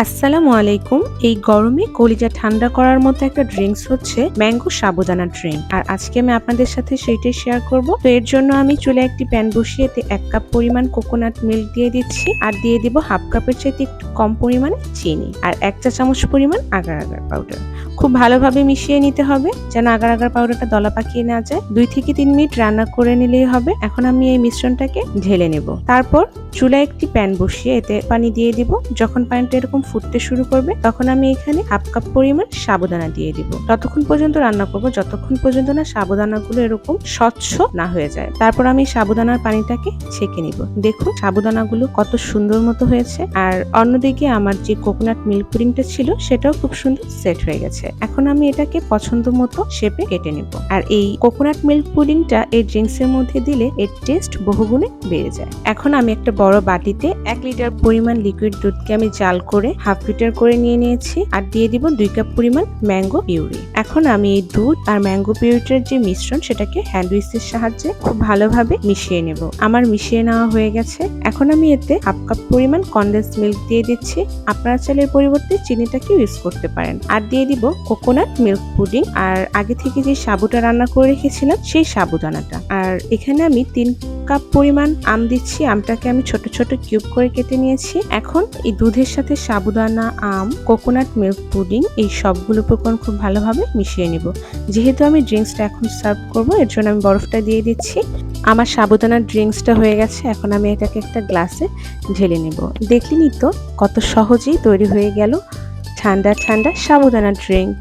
আসসালামু আলাইকুম। এই গরমে কলিজা ঠান্ডা করার মতো একটা ড্রিঙ্কস হচ্ছে ম্যাঙ্গো সাবুদানা ড্রিঙ্ক। আর আজকে আমি আপনাদের সাথে সেইটাই শেয়ার করব। তো এর জন্য আমি চুলায় একটি প্যান বসিয়ে 1 কাপ পরিমাণ কোকোনাট মিল্ক দিয়ে দিচ্ছি, আর দিয়ে দিব হাফ কাপের চাইতে একটু কম পরিমাণে চিনি, আর 1 চা চামচ পরিমাণ আগার আগার পাউডার। খুব ভালোভাবে মিশিয়ে নিতে হবে যেন আগার আগার পাউডারটা দলা পাকিয়ে না যায়। 2 থেকে 3 মিনিট রান্না করে নিলেই হবে। এখন আমি এই মিশ্রণটাকে ঢেলে নেব। তারপর চুলায় একটি প্যান বসিয়ে এতে পানি দিয়ে দিব। যখন পানিটা এরকম ফুটতে শুরু করবে তখন আমি এখানে হাফ কাপ পরিমাণ সাবুদানা দিয়ে দিব। ততক্ষণ পর্যন্ত রান্না করব যতক্ষণ পর্যন্ত না সাবুদানাগুলো এরকম স্বচ্ছ না হয়ে যায়। তারপর আমি সাবুদানার পানিটাকে ছেঁকে নিব। দেখুন সাবুদানাগুলো কত সুন্দর মতো হয়েছে। আর অন্যদিকে আমার যে কোকোনাট মিল্ক পুডিংটা ছিল সেটাও খুব সুন্দর সেট হয়ে গেছে। এখন আমি এটাকে পছন্দ মতো শেপে কেটে নিব। আর এই কোকোনাট মিল্ক পুডিংটা এই ড্রিঙ্কস এর মধ্যে দিলে এর টেস্ট বহুগুণে বেড়ে যায়। এখন আমি একটা বড় বাটিতে 1 লিটার পরিমাণ লিকুইড দুধকে আমি জাল করে হাফ লিটার করে নিয়ে নিয়েছি, আর দিয়ে দিব 2 কাপ পরিমাণ ম্যাঙ্গো পিউরি। এখন আমি এই দুধ আর ম্যাঙ্গো পিউরিটার যে মিশ্রণ সেটাকে হ্যান্ড উইস্কের সাহায্যে খুব ভালোভাবে মিশিয়ে নেব। আমার মিশিয়ে নেওয়া হয়ে গেছে। এখন আমি এতে হাফ কাপ পরিমাণ কনডেন্স মিল্ক দিয়ে দিচ্ছি। আপনারা চাইলে পরিবর্তে চিনিটাকে ইউজ করতে পারেন। আর দিয়ে দিব কোকোনাট মিল্ক পুডিং, আর আগে থেকে যে সাবুটা রান্না করে রেখেছিলাম সেই সাবুদানাটা। আর এখানে আমি 3 কাপ পরিমাণ আম দিচ্ছি। আমটাকে আমি ছোট ছোট কিউব করে কেটে নিয়েছি। এখন এই দুধের সাথে সাবুদানা, আম, কোকোনাট মিল্ক পুডিং এই সবগুলো উপকরণ খুব ভালোভাবে মিশিয়ে নিব। যেহেতু আমি ড্রিঙ্কসটা এখন সার্ভ করব এর জন্য আমি বরফটা দিয়ে দিচ্ছি। আমার সাবুদানার ড্রিঙ্কসটা হয়ে গেছে। এখন আমি এটাকে একটা গ্লাসে ঢেলে নেব। দেখলেনই তো কত সহজেই তৈরি হয়ে গেল ঠান্ডা ঠান্ডা সাবুদানা ড্রিঙ্ক।